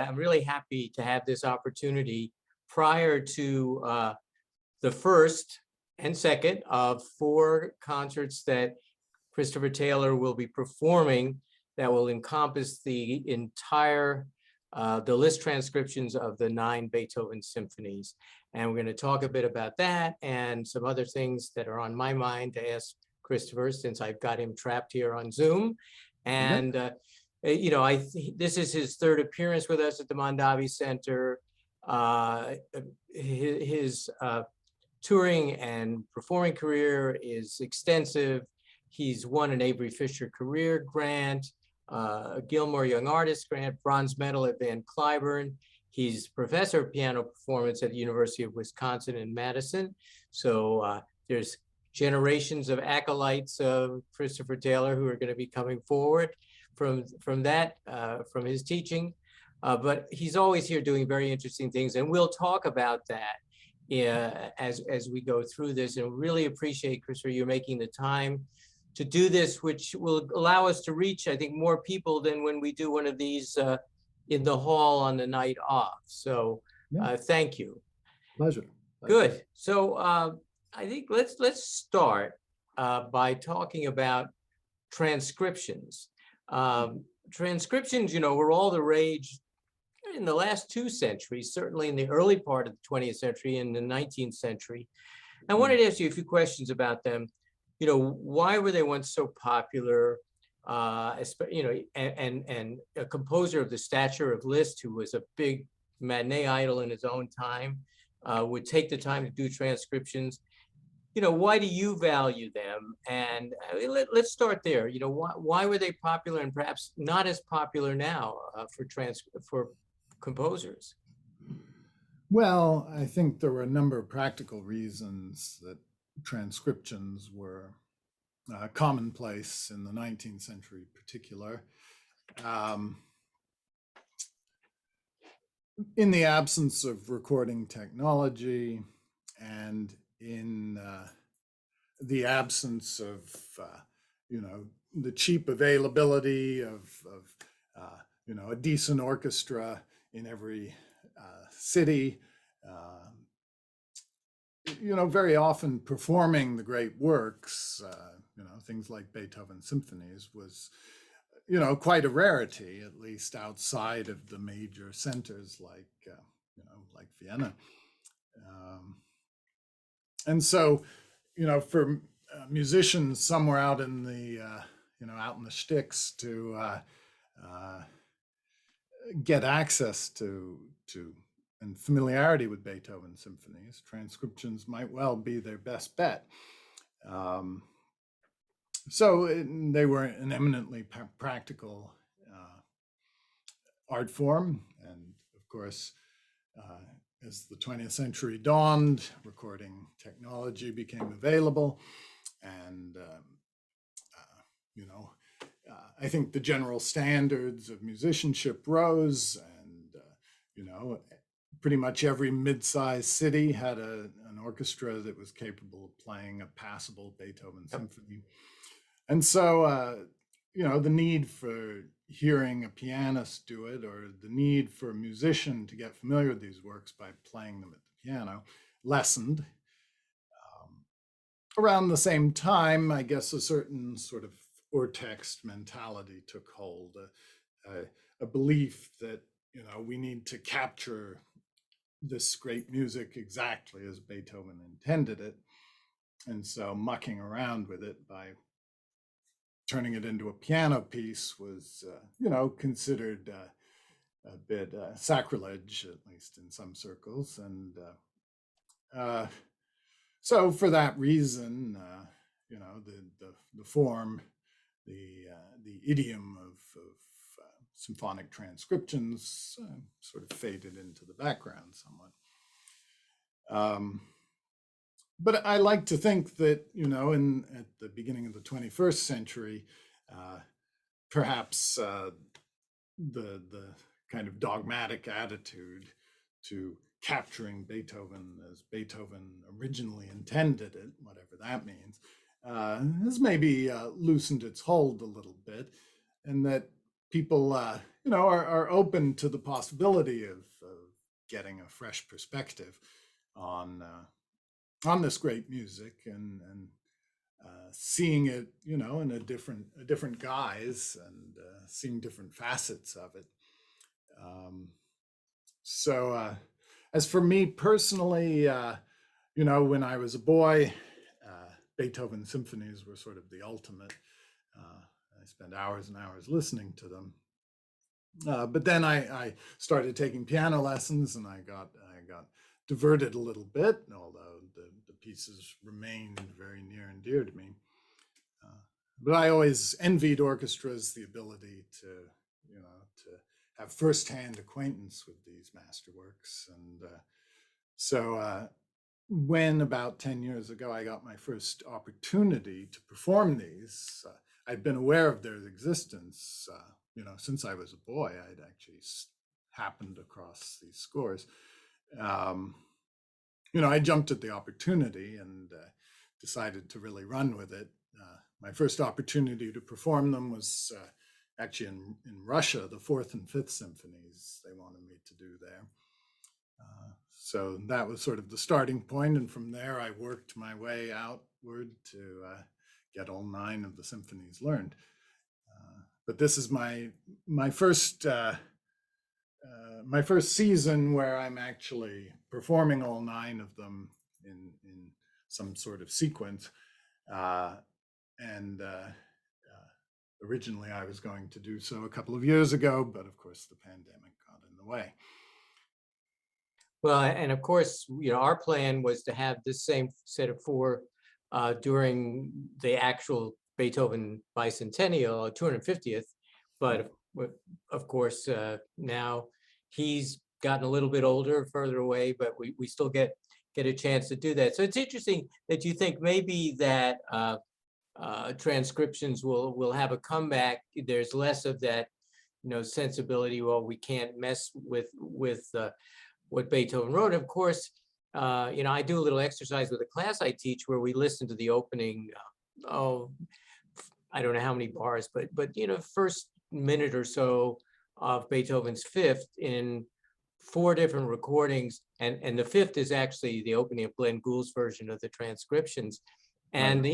I'm really happy to have this opportunity prior to the first and second of 4 concerts that Christopher Taylor will be performing that will encompass the entire the list transcriptions of the 9 Beethoven symphonies. And we're going to talk a bit about that and some other things that are on my mind to ask Christopher, since I've got him trapped here on Zoom. And this is his 3rd appearance with us at the Mondavi Center. His touring and performing career is extensive. He's won an Avery Fisher Career Grant, a Gilmore Young Artist Grant, bronze medal at Van Cliburn. He's professor of piano performance at the University of Wisconsin in Madison. So there's generations of acolytes of Christopher Taylor who are going to be coming forward from his teaching. But he's always here doing very interesting things, and we'll talk about that as we go through this. And really appreciate, Christopher, you making the time to do this, which will allow us to reach, I think, more people than when we do one of these in the hall on the night off. So thank you. Pleasure. Good. So I think let's start by talking about transcriptions. Transcriptions, were all the rage in the last 2 centuries, certainly in the early part of the 20th century and the 19th century. I wanted to ask you a few questions about them. Why were they once so popular? And a composer of the stature of Liszt, who was a big matinee idol in his own time, would take the time to do transcriptions. Why do you value them? And let's start there. Why were they popular and perhaps not as popular now for composers? Well, I think there were a number of practical reasons that transcriptions were commonplace in the 19th century in particular. In the absence of recording technology and in the absence of, the cheap availability of a decent orchestra in every city, very often performing the great works, things like Beethoven symphonies was, quite a rarity, at least outside of the major centers like Vienna. And so, for musicians somewhere out in the, out in the sticks to get access to and familiarity with Beethoven symphonies, transcriptions might well be their best bet. So they were an eminently practical art form. And of course, as the 20th century dawned, recording technology became available. And, I think the general standards of musicianship rose, and, pretty much every mid-sized city had an orchestra that was capable of playing a passable Beethoven symphony. And so, the need for hearing a pianist do it, or the need for a musician to get familiar with these works by playing them at the piano, lessened. Around the same time, I guess a certain sort of or-text mentality took hold, a belief that, we need to capture this great music exactly as Beethoven intended it. And so mucking around with it by turning it into a piano piece was, considered a bit sacrilege, at least in some circles. And so for that reason, the form, the idiom of symphonic transcriptions sort of faded into the background somewhat. But I like to think that, at the beginning of the 21st century, perhaps the kind of dogmatic attitude to capturing Beethoven as Beethoven originally intended it, whatever that means, has maybe loosened its hold a little bit, and that people, are open to the possibility of getting a fresh perspective on this great music and seeing it, in a different guise and seeing different facets of it. So as for me personally, when I was a boy, Beethoven symphonies were sort of the ultimate. I spent hours and hours listening to them. But then I started taking piano lessons, and I got diverted a little bit, although the pieces remained very near and dear to me. But I always envied orchestras the ability to have firsthand acquaintance with these masterworks. And so when about 10 years ago I got my first opportunity to perform these, I'd been aware of their existence, since I was a boy. I'd actually happened across these scores. I jumped at the opportunity and decided to really run with it. My first opportunity to perform them was actually in Russia, the Fourth and Fifth Symphonies they wanted me to do there. So that was sort of the starting point, and from there I worked my way outward to get all 9 of the symphonies learned. But this is my first season where I'm actually performing all 9 of them in some sort of sequence. And originally I was going to do so a couple of years ago, but of course the pandemic got in the way. Well, and of course, our plan was to have this same set of 4 during the actual Beethoven bicentennial, 250th. But of course, now he's gotten a little bit older, further away, but we still get a chance to do that. So it's interesting that you think maybe that transcriptions will have a comeback. There's less of that, sensibility. Well, we can't mess with what Beethoven wrote. Of course, I do a little exercise with a class I teach where we listen to the opening. I don't know how many bars, but first minute or so of Beethoven's Fifth in 4 different recordings, and the Fifth is actually the opening of Glenn Gould's version of the Transcriptions. And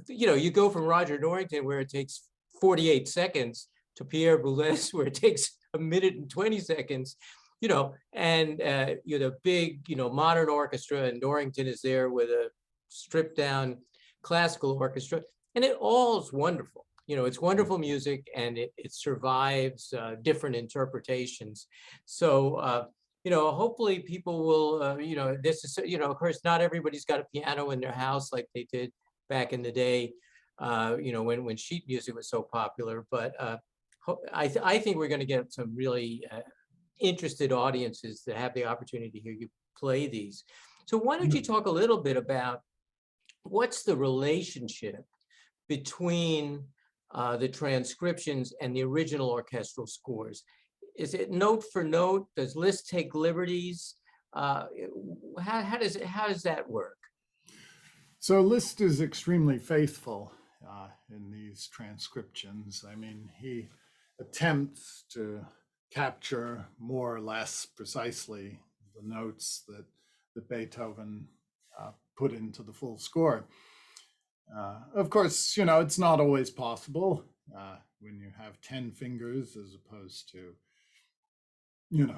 you go from Roger Norrington, where it takes 48 seconds, to Pierre Boulez, where it takes 1 minute and 20 seconds. And the big, modern orchestra, and Norrington is there with a stripped down classical orchestra, and it all is wonderful. It's wonderful music, and it survives different interpretations. So, hopefully people will, this is, of course, not everybody's got a piano in their house like they did back in the day, when sheet music was so popular. But I think we're going to get some really interested audiences that have the opportunity to hear you play these. So why don't you talk a little bit about what's the relationship between the transcriptions and the original orchestral scores? Is it note for note? Does Liszt take liberties? How does that work? So Liszt is extremely faithful in these transcriptions. I mean, he attempts to capture more or less precisely the notes that Beethoven put into the full score. Of course, it's not always possible when you have 10 fingers as opposed to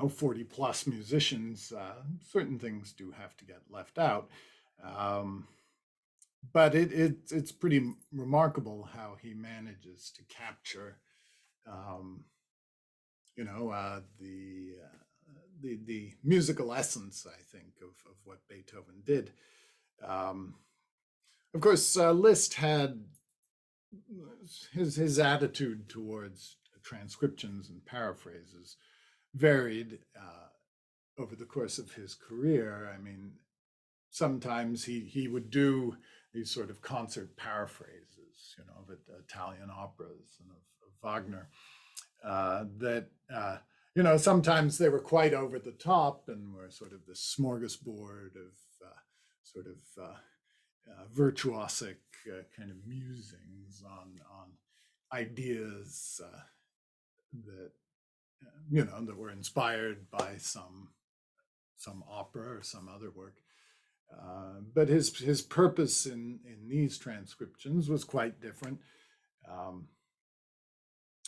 40 plus musicians. Certain things do have to get left out. But it's pretty remarkable how he manages to capture the musical essence, I think, of what Beethoven did. Of course, Liszt had his attitude towards transcriptions and paraphrases varied over the course of his career. I mean, sometimes he would do these sort of concert paraphrases, of Italian operas and of Wagner, that sometimes they were quite over the top and were sort of the smorgasbord of virtuosic kind of musings on ideas that you know, that were inspired by some opera or some other work. But his purpose in these transcriptions was quite different.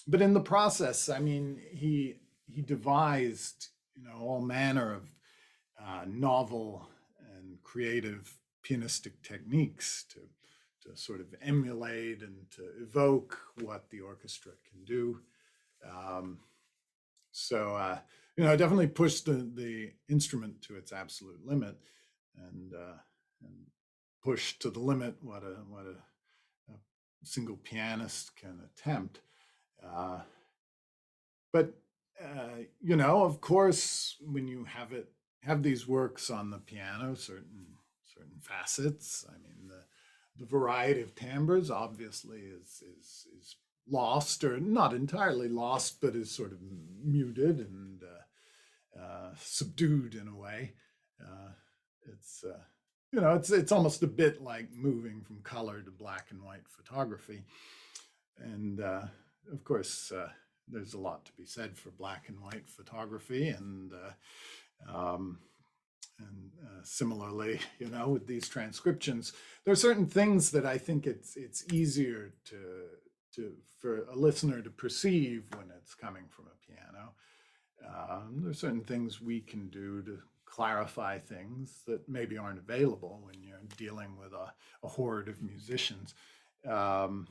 But in the process, I mean, he devised, you know, all manner of novel and creative pianistic techniques to sort of emulate and to evoke what the orchestra can do. So you know, definitely pushed the instrument to its absolute limit, and pushed to the limit what a single pianist can attempt. But you know, of course, when you have these works on the piano, certain facets. I mean, the variety of timbres obviously is lost, or not entirely lost, but is sort of muted and subdued in a way. It's you know, it's almost a bit like moving from color to black and white photography, and of course, there's a lot to be said for black and white photography, and similarly, you know, with these transcriptions, there are certain things that I think it's easier to for a listener to perceive when it's coming from a piano. There are certain things we can do to clarify things that maybe aren't available when you're dealing with a horde of musicians. And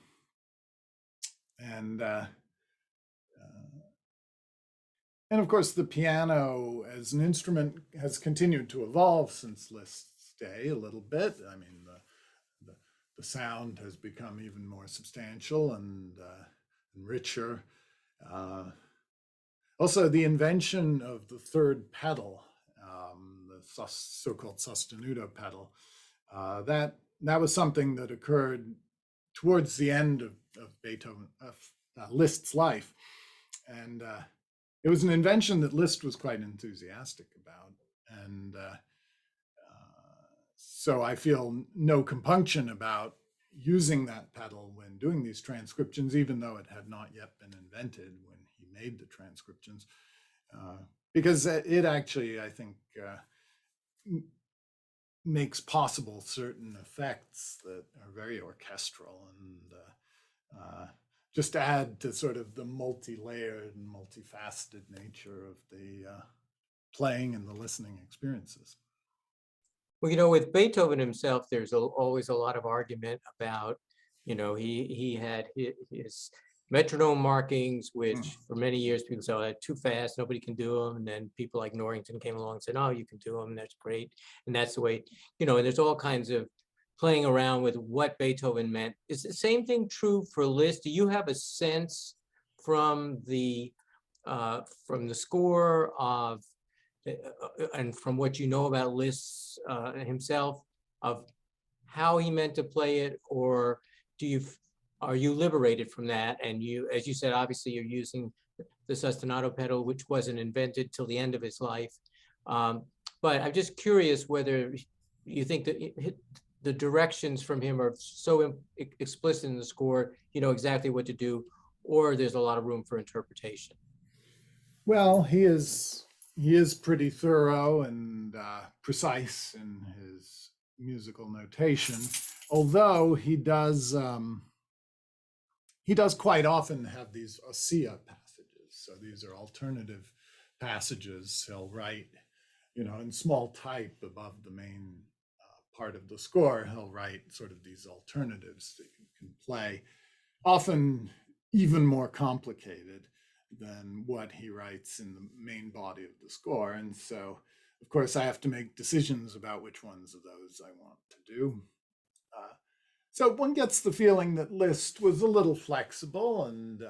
of course, the piano as an instrument has continued to evolve since Liszt's day a little bit. I mean, the sound has become even more substantial and richer. Also, the invention of the third pedal, the so-called sostenuto pedal, that was something that occurred towards the end of Liszt's life, and it was an invention that Liszt was quite enthusiastic about, and so I feel no compunction about using that pedal when doing these transcriptions, even though it had not yet been invented when he made the transcriptions, because it actually, I think, makes possible certain effects that are very orchestral and just add to sort of the multi-layered and multifaceted nature of the playing and the listening experiences. Well, you know, with Beethoven himself, there's always a lot of argument about, you know, he had his metronome markings, which for many years people said, oh, too fast, nobody can do them. And then people like Norrington came along and said, oh, you can do them, that's great. And that's the way, you know, and there's all kinds of playing around with what Beethoven meant. Is the same thing true for Liszt? Do you have a sense from the score of, and from what you know about Liszt himself, of how he meant to play it, or are you liberated from that? And you, as you said, obviously you're using the sostenuto pedal, which wasn't invented till the end of his life. But I'm just curious whether you think that the directions from him are so explicit in the score, you know exactly what to do, or there's a lot of room for interpretation. Well, he is pretty thorough and precise in his musical notation, although he does quite often have these ossia passages. So these are alternative passages he'll write, you know, in small type above the main part of the score. He'll write sort of these alternatives that you can play, often even more complicated than what he writes in the main body of the score. And so, of course, I have to make decisions about which ones of those I want to do. So one gets the feeling that Liszt was a little flexible, and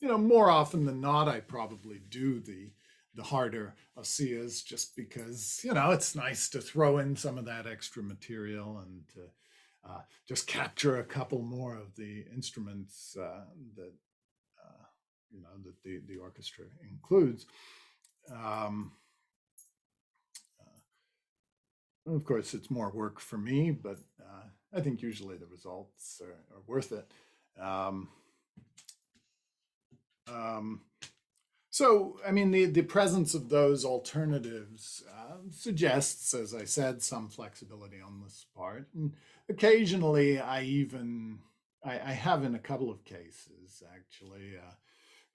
you know, more often than not, I probably do the harder osias just because, you know, it's nice to throw in some of that extra material and to just capture a couple more of the instruments that you know, that the orchestra includes. Of course, it's more work for me, but I think usually the results are worth it. So, I mean, the presence of those alternatives suggests, as I said, some flexibility on this part. And occasionally, I have in a couple of cases actually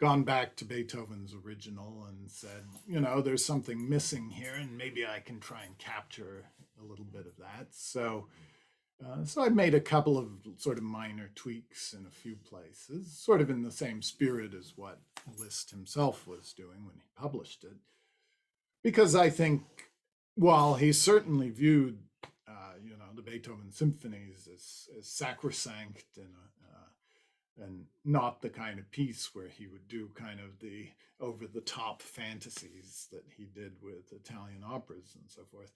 gone back to Beethoven's original and said, there's something missing here, and maybe I can try and capture a little bit of that. So I've made a couple of sort of minor tweaks in a few places, sort of in the same spirit as what Liszt himself was doing when he published it. Because I think, while he certainly viewed, the Beethoven symphonies as sacrosanct and not the kind of piece where he would do kind of the over-the-top fantasies that he did with Italian operas and so forth.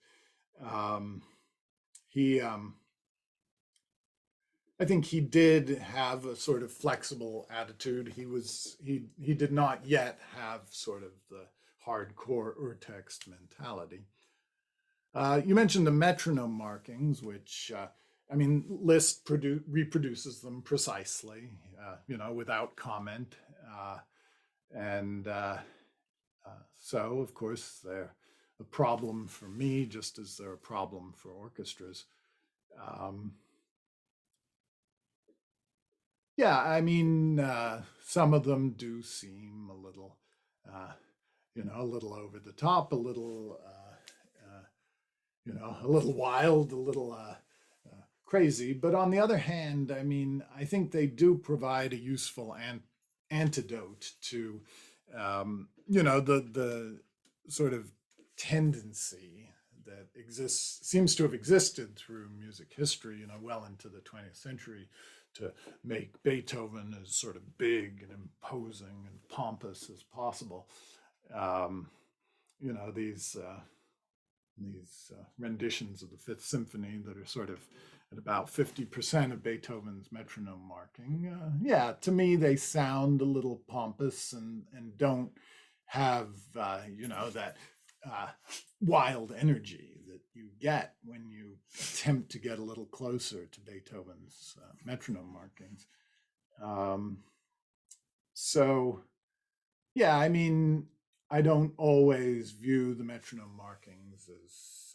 I think he did have a sort of flexible attitude. He did not yet have sort of the hardcore urtext mentality. You mentioned the metronome markings, which Liszt reproduces them precisely, without comment, so of course they're a problem for me, just as they're a problem for orchestras. Yeah, I mean, some of them do seem a little, a little over the top, a little, a little wild, a little crazy. But on the other hand, I mean, I think they do provide a useful antidote to, the sort of tendency that seems to have existed through music history, well into the 20th century, to make Beethoven as sort of big and imposing and pompous as possible. These renditions of the Fifth Symphony that are sort of at about 50% of Beethoven's metronome marking. To me, they sound a little pompous and don't have, that wild energy that you get when you attempt to get a little closer to Beethoven's metronome markings. I mean, I don't always view the metronome markings as,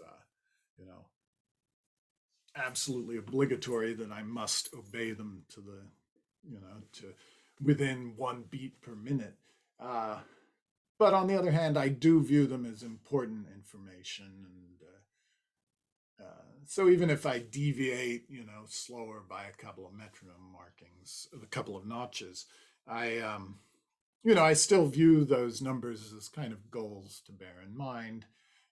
absolutely obligatory that I must obey them to within 1 beat per minute. But on the other hand, I do view them as important information. And so even if I deviate, slower by a couple of metronome markings, a couple of notches, I still view those numbers as kind of goals to bear in mind,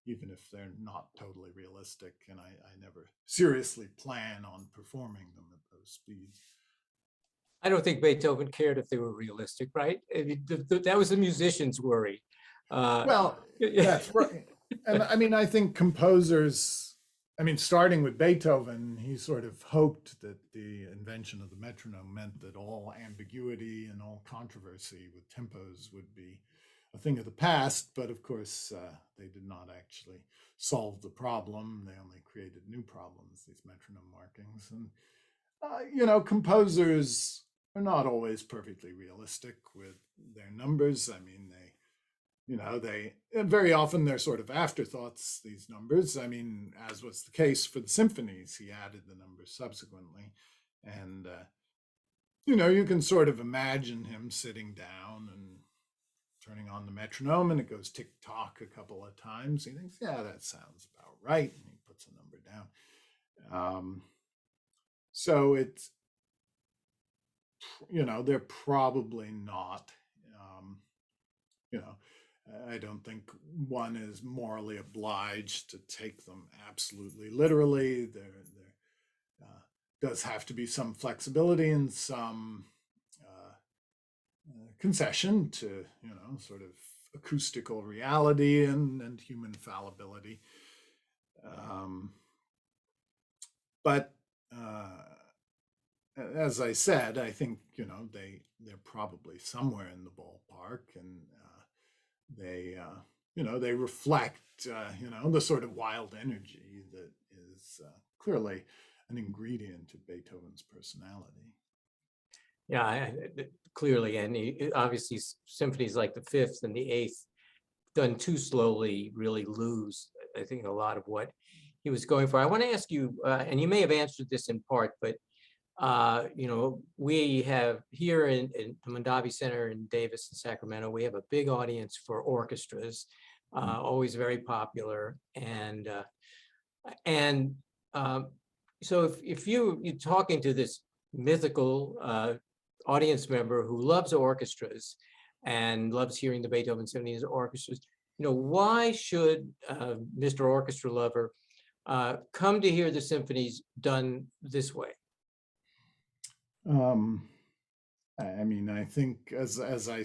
even if they're not totally realistic. And I never seriously plan on performing them at those speeds. I don't think Beethoven cared if they were realistic, right? I mean, that was the musician's worry. That's right. And I mean, I think composers, starting with Beethoven, he sort of hoped that the invention of the metronome meant that all ambiguity and all controversy with tempos would be a thing of the past. But of course, they did not actually solve the problem. They only created new problems, these metronome markings. And, composers are not always perfectly realistic with their numbers. I mean, they very often they're sort of afterthoughts, these numbers. I mean, as was the case for the symphonies, he added the numbers subsequently. And, you can sort of imagine him sitting down and turning on the metronome, and it goes tick-tock a couple of times. He thinks, yeah, that sounds about right. And he puts a number down. So it's, they're probably not, I don't think one is morally obliged to take them absolutely literally. There does have to be some flexibility and some concession to, sort of acoustical reality and human fallibility. But as I said, I think, they're probably somewhere in the ballpark, and they reflect, the sort of wild energy that is clearly an ingredient of Beethoven's personality. Yeah, clearly, and obviously symphonies like the Fifth and the Eighth, done too slowly, really lose, I think, a lot of what he was going for. I want to ask you, and you may have answered this in part, but we have here in the Mondavi Center in Davis and Sacramento, we have a big audience for orchestras, always very popular, and so if you're talking to this mythical audience member who loves orchestras and loves hearing the Beethoven symphonies orchestras, why should Mr. Orchestra Lover come to hear the symphonies done this way? I mean, I think as I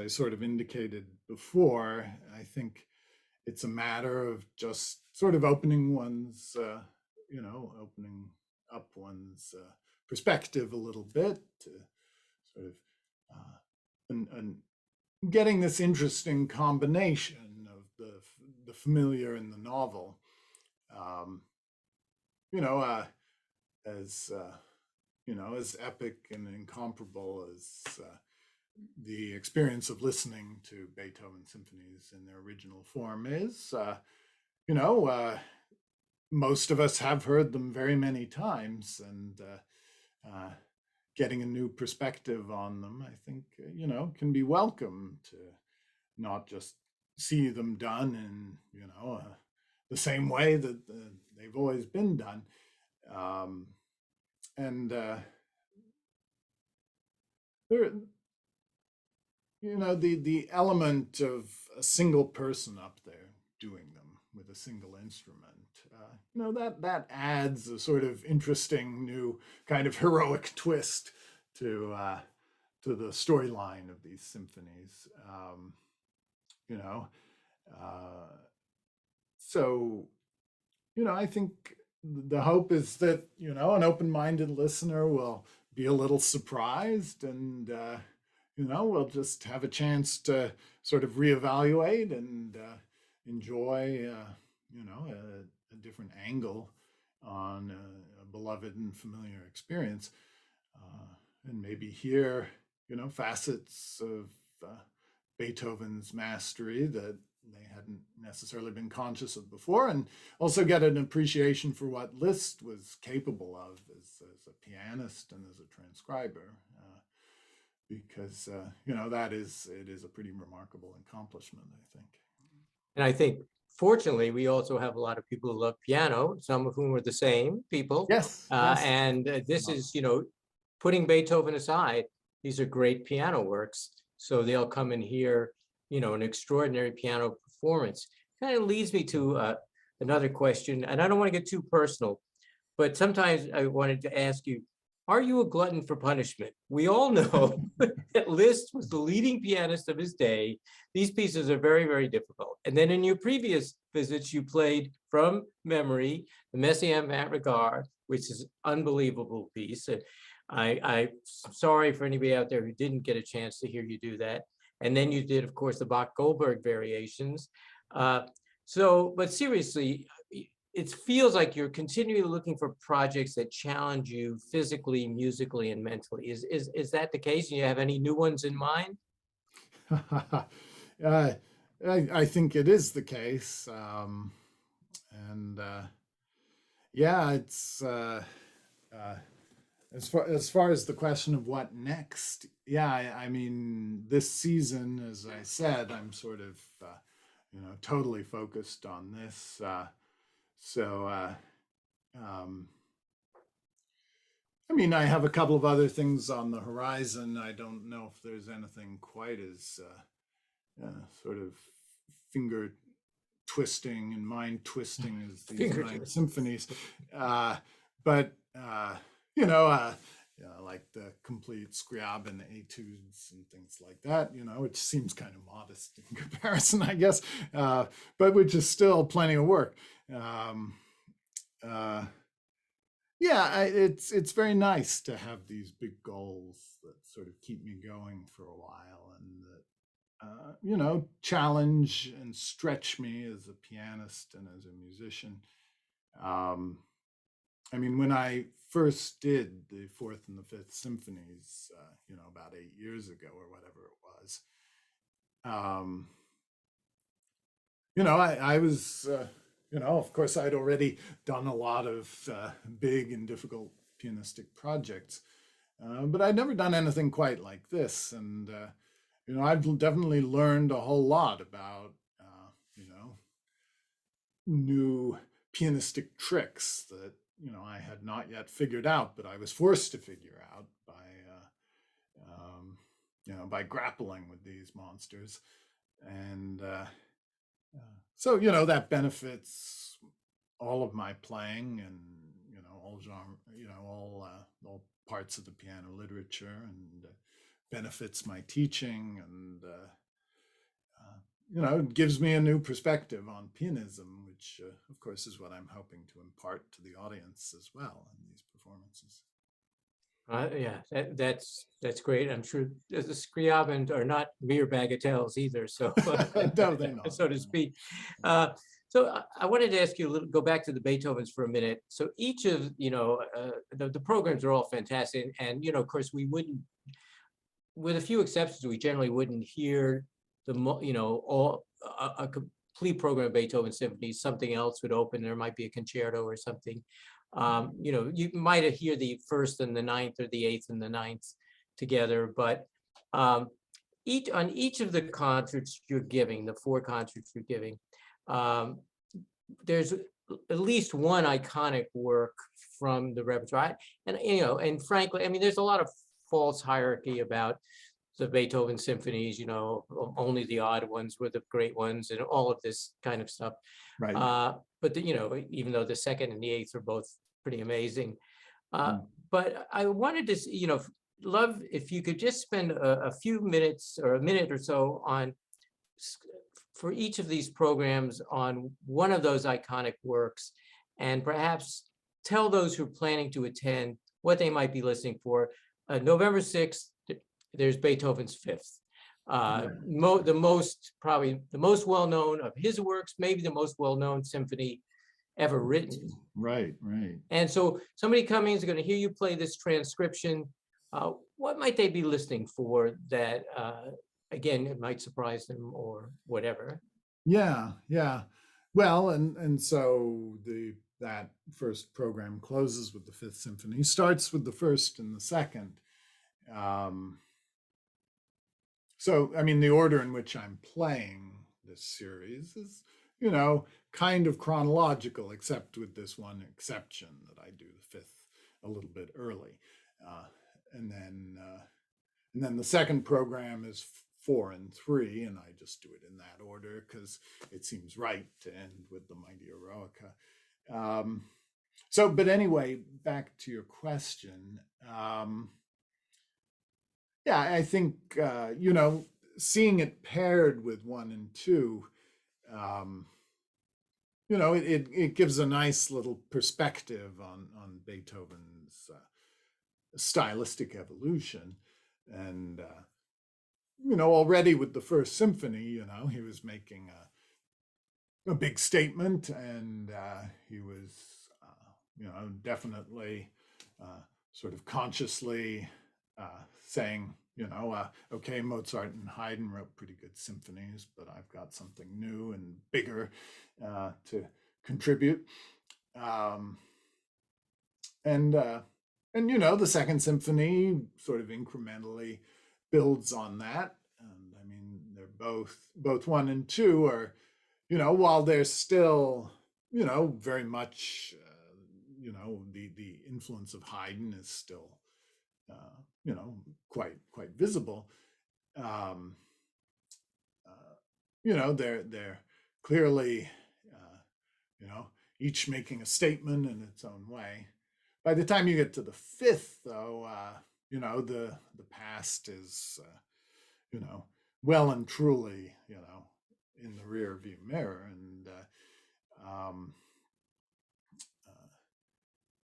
sort of indicated before, I think it's a matter of just sort of opening up one's perspective a little bit to sort of and getting this interesting combination of the familiar and the novel. As as epic and incomparable as the experience of listening to Beethoven symphonies in their original form is, most of us have heard them very many times, and getting a new perspective on them, I think, can be welcome, to not just see them done in, the same way that they've always been done. And there, the element of a single person up there doing them with a single instrument, that adds a sort of interesting new kind of heroic twist to the storyline of these symphonies. So I think the hope is that an open-minded listener will be a little surprised, and we'll just have a chance to sort of reevaluate and enjoy a different angle on a beloved and familiar experience, and maybe hear facets of Beethoven's mastery that they hadn't necessarily been conscious of before, and also get an appreciation for what Liszt was capable of as a pianist and as a transcriber, because it is a pretty remarkable accomplishment, I think. And I think, fortunately, we also have a lot of people who love piano, some of whom are the same people. Yes. And this is, putting Beethoven aside, these are great piano works. So they'll come and hear, an extraordinary piano performance. Kind of leads me to another question, and I don't want to get too personal, but sometimes I wanted to ask you, are you a glutton for punishment? We all know that Liszt was the leading pianist of his day. These pieces are very, very difficult. And then in your previous visits, you played from memory the Messiaen Vingt Regards, which is an unbelievable piece. I'm sorry for anybody out there who didn't get a chance to hear you do that. And then you did, of course, the Bach-Goldberg variations. But seriously, it feels like you're continually looking for projects that challenge you physically, musically, and mentally. Is that the case? Do you have any new ones in mind? I think it is the case. It's as far as the question of what next. I mean, this season, as I said, I'm sort of totally focused on this. I mean, I have a couple of other things on the horizon. I don't know if there's anything quite as sort of finger twisting and mind twisting as these Ninth Symphonies. Like the complete Scriabin etudes and things like that, which seems kind of modest in comparison, I guess, but which is still plenty of work. It's very nice to have these big goals that sort of keep me going for a while, and that challenge and stretch me as a pianist and as a musician. I mean, when I first did the Fourth and the Fifth Symphonies, about 8 years ago or whatever it was, I was, of course, I'd already done a lot of big and difficult pianistic projects, but I'd never done anything quite like this. And, I've definitely learned a whole lot about, new pianistic tricks that, I had not yet figured out, but I was forced to figure out by grappling with these monsters. And so, that benefits all of my playing and, all genre, all parts of the piano literature, and benefits my teaching, and, it gives me a new perspective on pianism, which, of course, is what I'm hoping to impart to the audience as well in these performances. Yeah, that's great. I'm sure the Scriabin are not mere bagatelles either, so No, they're not. so to speak. So I wanted to ask you go back to the Beethovens for a minute. So each of the programs are all fantastic, and of course we wouldn't, with a few exceptions, we generally wouldn't hear all a complete program of Beethoven symphonies. Something else would open. There might be a concerto or something. You might hear the first and the ninth, or the eighth and the ninth together, but on each of the concerts you're giving, the 4 concerts you're giving, there's at least one iconic work from the repertoire. And frankly, I mean, there's a lot of false hierarchy about the Beethoven symphonies, only the odd ones were the great ones, and all of this kind of stuff. Right. But even though the second and the eighth are both pretty amazing, but I wanted to, love if you could just spend a few minutes or a minute or so for each of these programs on one of those iconic works, and perhaps tell those who are planning to attend what they might be listening for. November 6th, there's Beethoven's Fifth. Probably the most well-known of his works, maybe the most well-known symphony ever written. Right. And so somebody coming is going to hear you play this transcription. What might they be listening for that, again, it might surprise them or whatever? Yeah. Well, and so that first program closes with the Fifth Symphony, starts with the first and the second. So, I mean, the order in which I'm playing this series is, kind of chronological, except with this one exception that I do the fifth a little bit early. And then the second program is 4 and 3, and I just do it in that order because it seems right to end with the Mighty Eroica. But anyway, back to your question. Yeah, I think, seeing it paired with 1 and 2, it gives a nice little perspective on Beethoven's stylistic evolution. And, already with the First Symphony, he was making a big statement, and he was, definitely sort of consciously saying, okay, Mozart and Haydn wrote pretty good symphonies, but I've got something new and bigger to contribute. And the Second Symphony sort of incrementally builds on that. And I mean, they're both 1 and 2 are, while they're still, very much, the influence of Haydn is still, quite visible. They're clearly, each making a statement in its own way. By the time you get to the fifth, though, the past is, well and truly, in the rear view mirror, and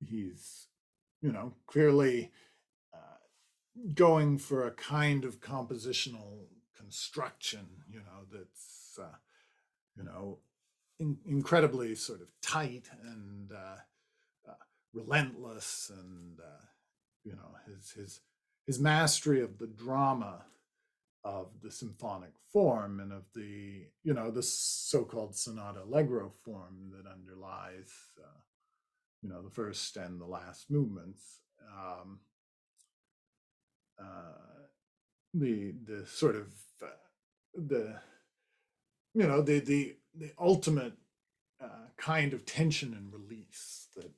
he's, clearly going for a kind of compositional construction, that's, incredibly sort of tight and relentless, and his mastery of the drama of the symphonic form and of the the so-called sonata allegro form that underlies the first and the last movements. The sort of the the ultimate kind of tension and release that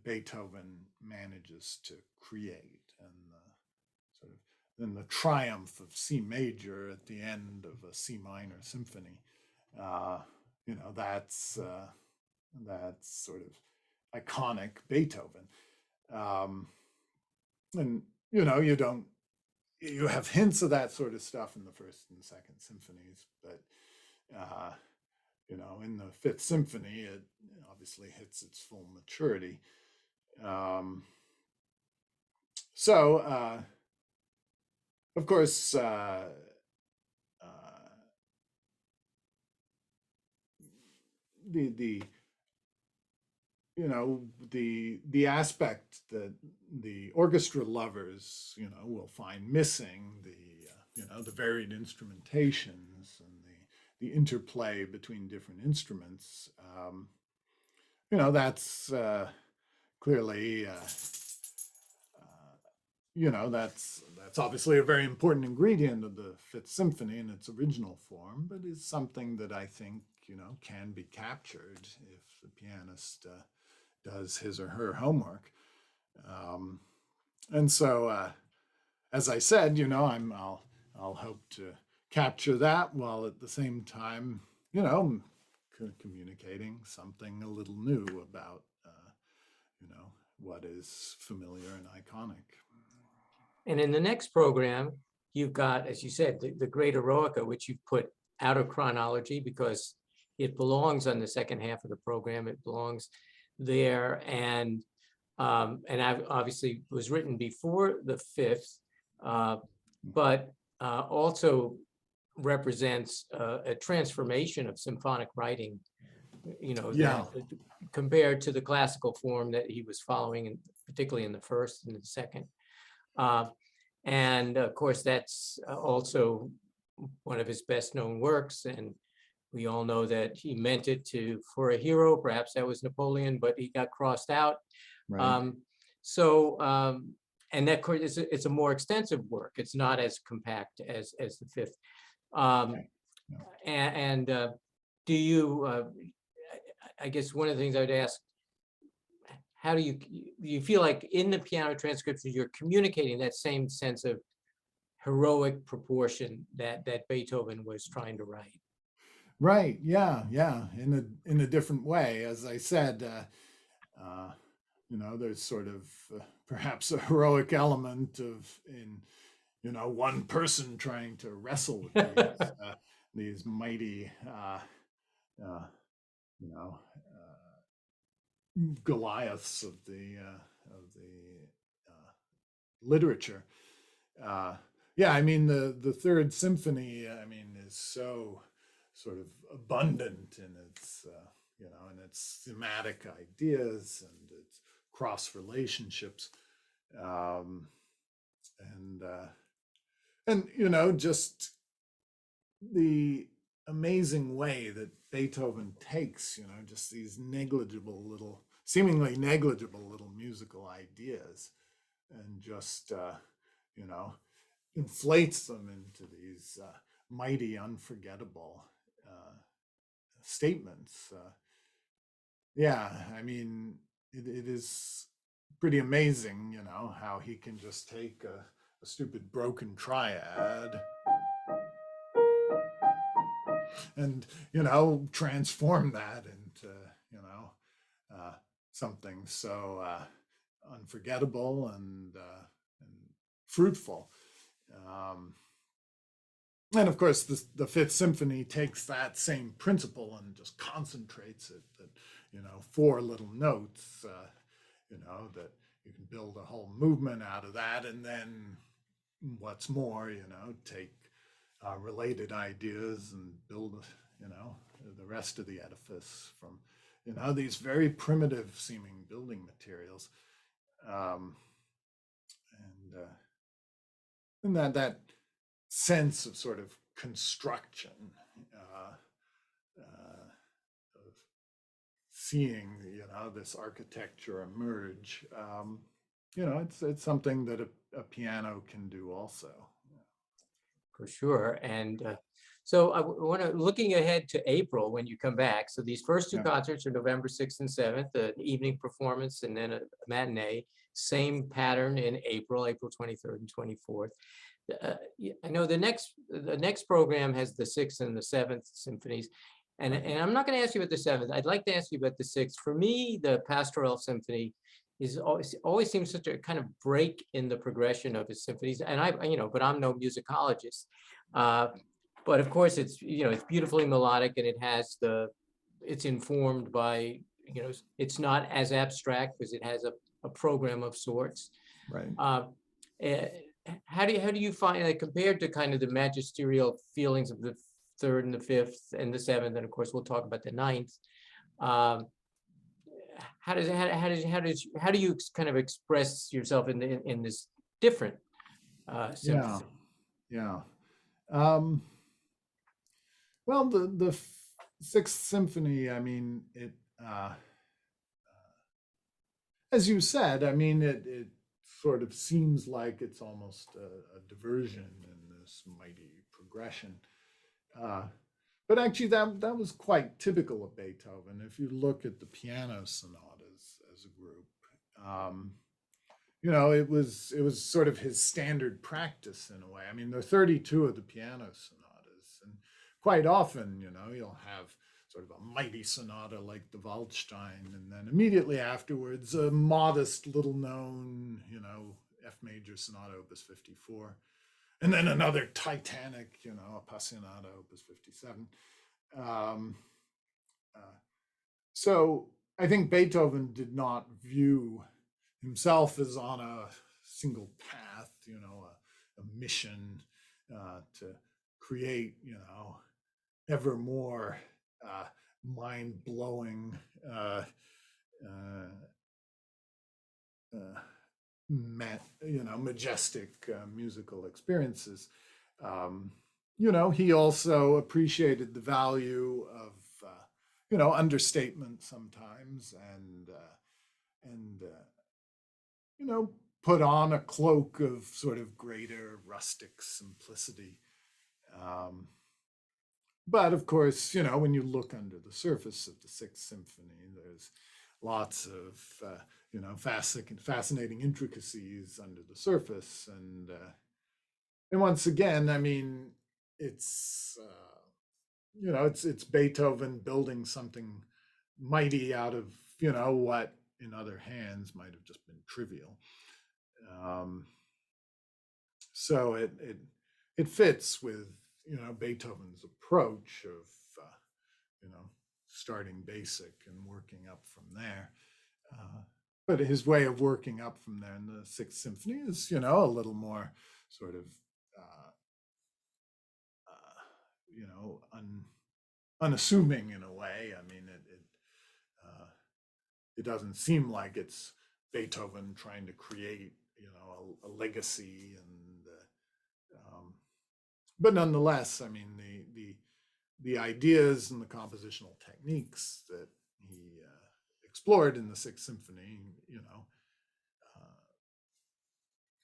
Beethoven manages to create, and sort of then the triumph of C major at the end of a C minor symphony. That's sort of iconic Beethoven. And you have hints of that sort of stuff in the first and second symphonies, but in the Fifth Symphony, it obviously hits its full maturity. Of course, the aspect that the orchestra lovers will find missing, the varied instrumentations and the interplay between different instruments, that's clearly that's obviously a very important ingredient of the Fifth Symphony in its original form, but is something that I think can be captured if the pianist does his or her homework. And so, as I said, I'll hope to capture that while at the same time, communicating something a little new about, what is familiar and iconic. And in the next program, you've got, as you said, the Great Eroica, which you've put out of chronology because it belongs on the second half of the program. It belongs there, and obviously was written before the fifth, but also represents a transformation of symphonic writing, compared to the classical form that he was following, and particularly in the first and the second. And of course, that's also one of his best known works. And we all know that he meant it for a hero. Perhaps that was Napoleon, but he got crossed out. Right. And that it's a more extensive work. It's not as compact as the fifth. Do you, I guess one of the things I'd ask, how do you feel like in the piano transcriptions, you're communicating that same sense of heroic proportion that Beethoven was trying to write? Right. Yeah. In a different way, as I said, there's sort of perhaps a heroic element in one person trying to wrestle with these mighty Goliaths of the literature. I mean the Third Symphony, is so sort of abundant in its in its thematic ideas and its cross relationships, and just the amazing way that Beethoven takes just these seemingly negligible little musical ideas and just inflates them into these mighty, unforgettable statements. It is pretty amazing, how he can just take a stupid broken triad and transform that into something so unforgettable and fruitful. And of course, the Fifth Symphony takes that same principle and just concentrates it. That 4 little notes, that you can build a whole movement out of that, and then what's more, take related ideas and build, the rest of the edifice from these very primitive seeming building materials. Um, and that sense of sort of construction, uh, of seeing, this architecture emerge. It's something that a piano can do also. For sure. And so I want to, looking ahead to April when you come back. So these first two Yeah. concerts are November 6th and 7th, an evening performance and then a matinee. Same pattern in April, April 23rd and 24th. I know the next program has the 6th and the 7th symphonies. And I'm not going to ask you about the 7th. I'd like to ask you about the 6th. For me, the Pastoral Symphony is always seems such a kind of break in the progression of his symphonies. And but I'm no musicologist. But of course, it's beautifully melodic, and it's informed by, it's not as abstract because it has a program of sorts. Right. How do you find, like, compared to kind of the magisterial feelings of the 3rd and the 5th and the 7th, and of course we'll talk about the 9th. How do you kind of express yourself in this different symphony? Yeah. Well, the Sixth Symphony, I mean, it as you said, I mean, it sort of seems like it's almost a diversion in this mighty progression. But actually, that was quite typical of Beethoven. If you look at the piano sonatas as a group, it was sort of his standard practice in a way. I mean, there are 32 of the piano sonatas, and quite often, you'll have sort of a mighty sonata like the Waldstein, and then immediately afterwards, a modest, little known, F major sonata, opus 54. And then another titanic, Appassionata, opus 57. So I think Beethoven did not view himself as on a single path, a mission to create, ever more mind-blowing majestic musical experiences. He also appreciated the value of understatement sometimes, and put on a cloak of sort of greater rustic simplicity. But of course, when you look under the surface of the Sixth Symphony, there's lots of fascinating intricacies under the surface, and once again, I mean, it's it's Beethoven building something mighty out of what in other hands might have just been trivial. So it fits with Beethoven's approach of starting basic and working up from there. But his way of working up from there in the Sixth Symphony is, a little more sort of, unassuming in a way. I mean, it doesn't seem like it's Beethoven trying to create, a legacy, and but nonetheless, I mean, the ideas and the compositional techniques that he explored in the Sixth Symphony,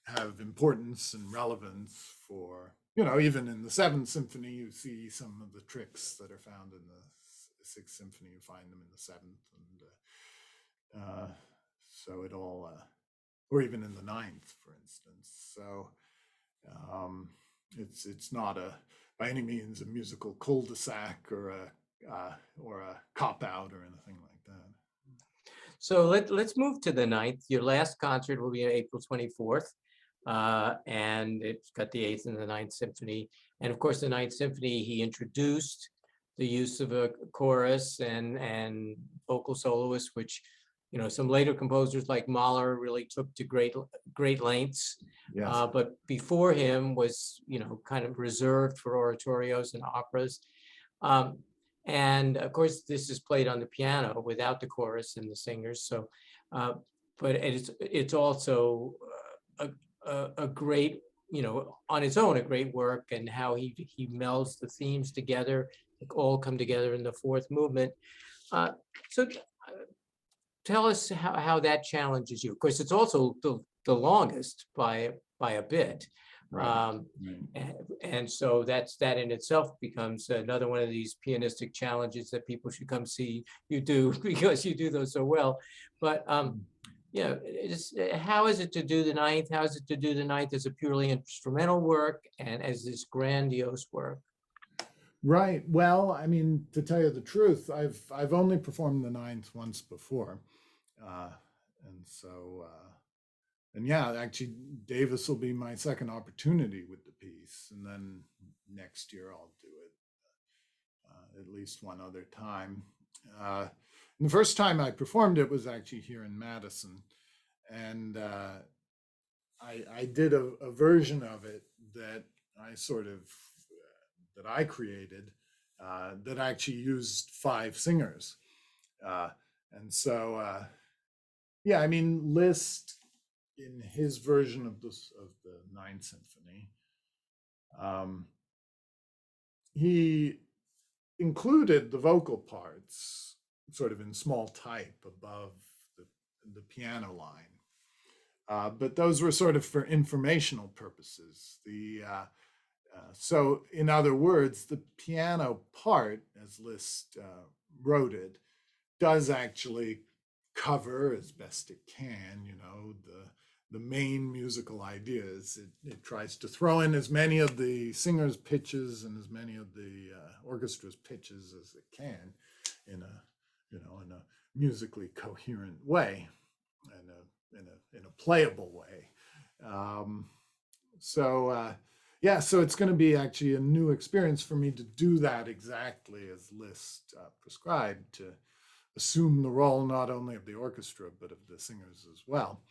have importance and relevance for, even in the Seventh Symphony, you see some of the tricks that are found in the Sixth Symphony, you find them in the Seventh, and so it all, or even in the Ninth, for instance. So it's not by any means a musical cul-de-sac or a cop-out or anything like that. So let's move to the 9th. Your last concert will be on April 24th. And it's got the 8th and the 9th Symphony. And of course, the 9th Symphony, he introduced the use of a chorus and vocal soloists, which, some later composers like Mahler really took to great lengths. Yes. But before him was, kind of reserved for oratorios and operas. And of course, this is played on the piano without the chorus and the singers. So, but it's also a great, on its own, a great work, and how he melds the themes together, all come together in the fourth movement. So tell us how that challenges you. Of course, it's also the longest by a bit. Right. And so that in itself becomes another one of these pianistic challenges that people should come see you do, because you do those so well. But how is it to do the Ninth? How is it to do the Ninth as a purely instrumental work and as this grandiose work? Right. Well, I mean, to tell you the truth, I've only performed the Ninth once before, and so and yeah, actually, Davis will be my second opportunity with the piece, and then next year I'll do it at least one other time. And the first time I performed it was actually here in Madison, and I did a version of it that I sort of that I created that actually used 5 singers, and so yeah, I mean, Liszt in his version of the Ninth Symphony, he included the vocal parts sort of in small type above the piano line. But those were sort of for informational purposes. So in other words, the piano part, as Liszt wrote it, does actually cover as best it can, the main musical ideas. It tries to throw in as many of the singer's pitches and as many of the orchestra's pitches as it can in a musically coherent way, in a playable way. Yeah, so it's going to be actually a new experience for me to do that exactly as Liszt prescribed, to assume the role not only of the orchestra but of the singers as well.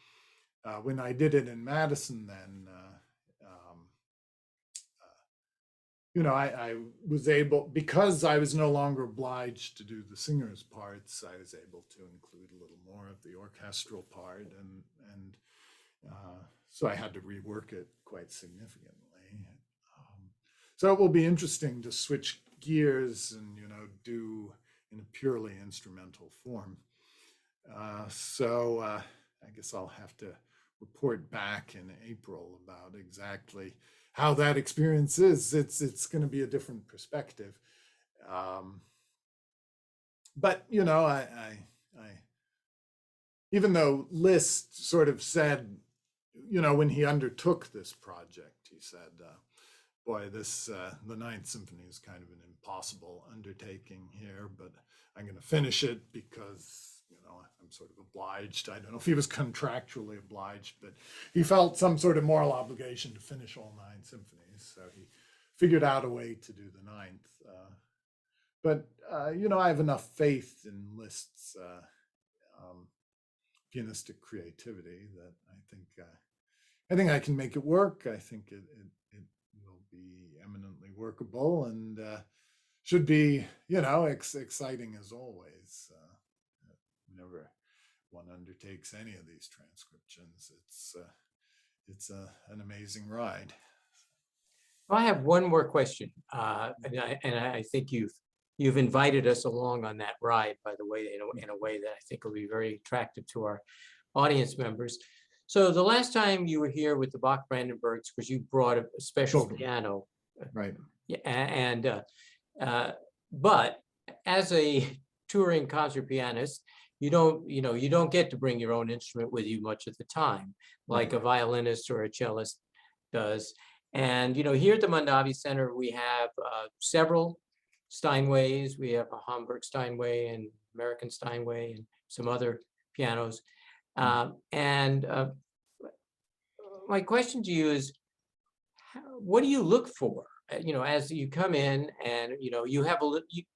When I did it in Madison, then I was able, because I was no longer obliged to do the singers' parts, I was able to include a little more of the orchestral part, and so I had to rework it quite significantly. So it will be interesting to switch gears and do in a purely instrumental form. So I guess I'll have to report back in April about exactly how that experience is. It's going to be a different perspective. But I even though Liszt sort of said, when he undertook this project, he said, boy, the Ninth Symphony is kind of an impossible undertaking here, but I'm going to finish it because I'm sort of obliged. I don't know if he was contractually obliged, but he felt some sort of moral obligation to finish all 9 symphonies. So he figured out a way to do the Ninth. But I have enough faith in Liszt's pianistic creativity that I think I can make it work. I think it will be eminently workable, and should be exciting as always. Whenever one undertakes any of these transcriptions, it's an amazing ride. I have one more question, and I think you've invited us along on that ride, by the way, in a way that I think will be very attractive to our audience members. So the last time you were here with the Bach Brandenburgs, because you brought a special piano, right? Yeah, and but as a touring concert pianist, you don't get to bring your own instrument with you much of the time, like a violinist or a cellist does. And here at the Mondavi Center, we have several Steinways. We have a Hamburg Steinway and American Steinway and some other pianos. And my question to you is, what do you look for? As you come in, and you have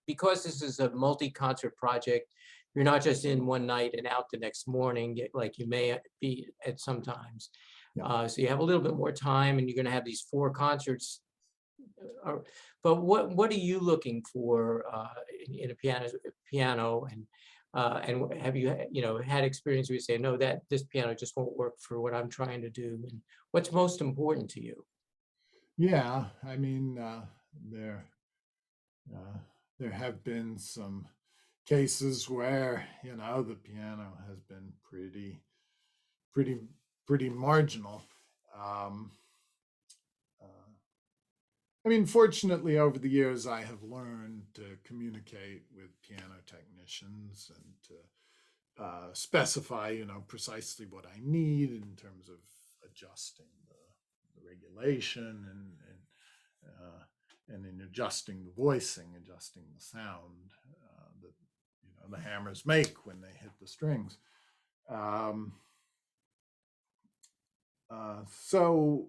because this is a multi-concert project, you're not just in one night and out the next morning, like you may be at sometimes. So you have a little bit more time, and you're going to have these 4 concerts But what are you looking for in a piano, and have you had experience where you say, no, that this piano just won't work for what I'm trying to do, and what's most important to you? Yeah, I mean, there uh, there have been some cases where the piano has been pretty pretty marginal. Um, uh, I mean, fortunately, over the years, I have learned to communicate with piano technicians and to specify, precisely what I need in terms of adjusting the regulation and in adjusting the voicing, adjusting the sound that the hammers make when they hit the strings. Um, so,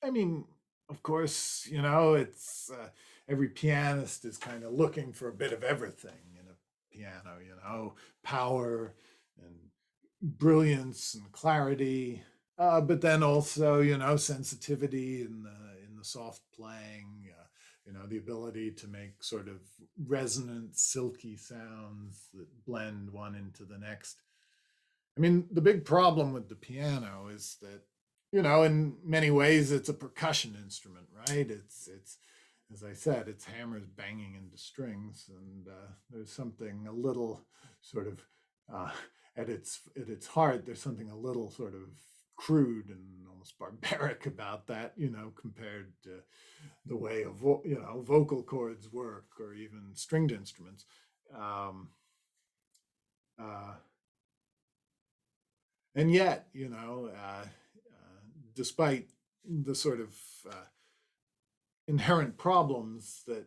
I mean, of course, it's every pianist is kind of looking for a bit of everything in a piano, power and brilliance and clarity, but then also, sensitivity in the soft playing, the ability to make sort of resonant, silky sounds that blend one into the next. I mean, the big problem with the piano is that, in many ways, it's a percussion instrument, right? It's as I said, it's hammers banging into strings, and there's something a little sort of uh, at its heart. There's something a little sort of crude and almost barbaric about that, compared to the way of vocal cords work or even stringed instruments. Um, uh, and yet, despite the sort of inherent problems that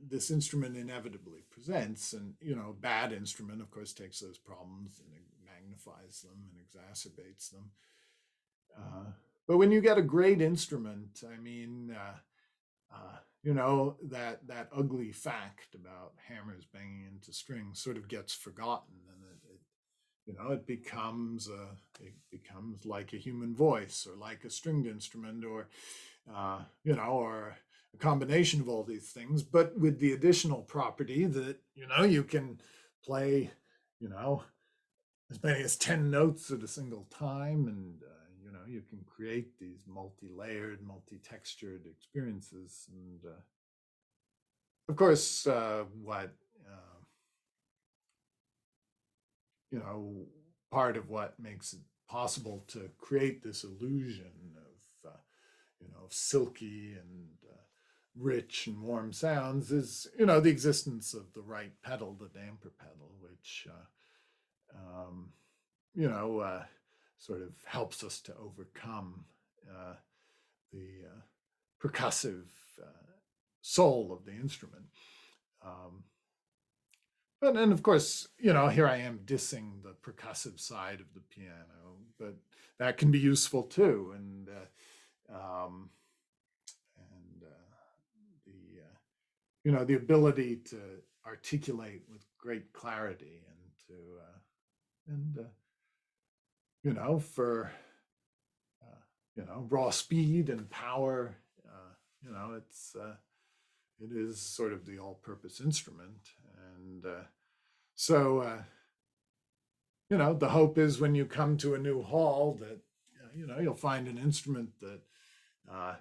this instrument inevitably presents, and a bad instrument, of course, takes those problems and magnifies them and exacerbates them. But when you get a great instrument, I mean, that ugly fact about hammers banging into strings sort of gets forgotten, and it becomes like a human voice, or like a stringed instrument, or or a combination of all these things, but with the additional property that you can play as many as 10 notes at a single time, and you can create these multi-layered, multi-textured experiences. And of course, what part of what makes it possible to create this illusion of silky and rich and warm sounds is the existence of the right pedal, the damper pedal, which um, sort of helps us to overcome the percussive soul of the instrument. Um, But and of course, here I am dissing the percussive side of the piano, but that can be useful too. And the ability to articulate with great clarity, for raw speed and power. It is sort of the all-purpose instrument, and so the hope is when you come to a new hall that you'll find an instrument that uh,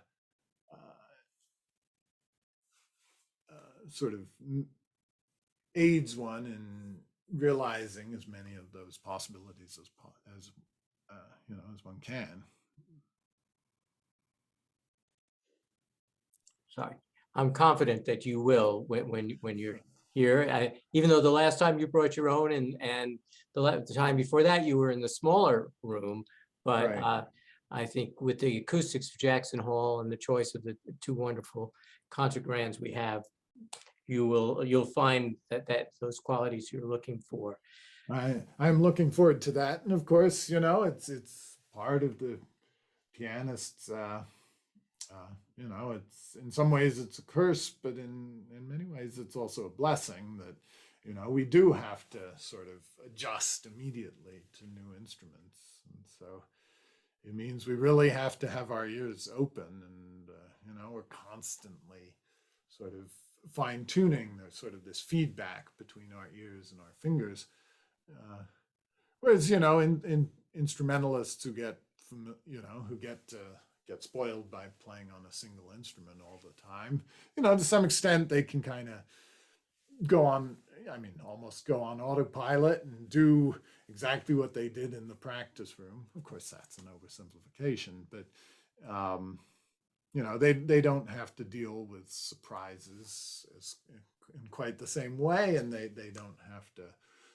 sort of aids one in realizing as many of those possibilities as one can. Sorry, I'm confident that you will when you're here. Even though the last time you brought your own, and the time before that you were in the smaller room, but Right. I think with the acoustics of Jackson Hall and the choice of the two wonderful concert grands we have, you'll find that those qualities you're looking for. I'm looking forward to that, and of course, it's part of the pianist's. It's in some ways it's a curse, but in many ways it's also a blessing that we do have to sort of adjust immediately to new instruments, and so it means we really have to have our ears open, and we're constantly sort of fine tuning. There's sort of this feedback between our ears and our fingers. Whereas, in instrumentalists who get, get spoiled by playing on a single instrument all the time, to some extent they can kind of go on, almost go on autopilot and do exactly what they did in the practice room. Of course, that's an oversimplification, but they don't have to deal with surprises in quite the same way, and they don't have to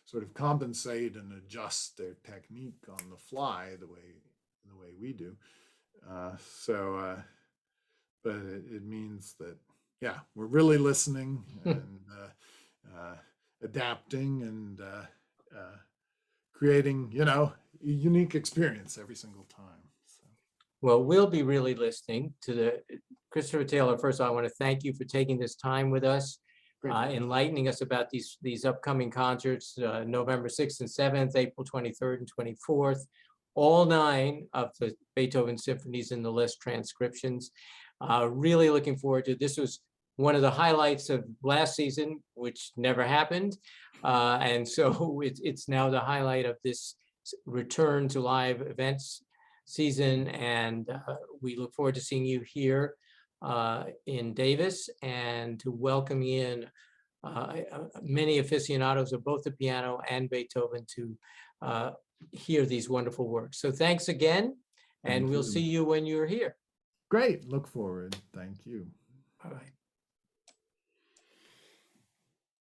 sort of compensate and adjust their technique on the fly the way we do. But it means that, yeah, we're really listening and adapting and creating, a unique experience every single time. So. Well, we'll be really listening to Christopher Taylor. First, I want to thank you for taking this time with us, enlightening us about these upcoming concerts, November 6th and 7th, April 23rd and 24th, all 9 of the Beethoven symphonies in the list, Transcriptions. Really looking forward to this. Was one of the highlights of last season, which never happened. And so it's now the highlight of this return to live events season. And we look forward to seeing you here in Davis, and to welcome in many aficionados of both the piano and Beethoven to hear these wonderful works. So thanks again, and we'll see you when you're here. Great. Look forward. Thank you. All right.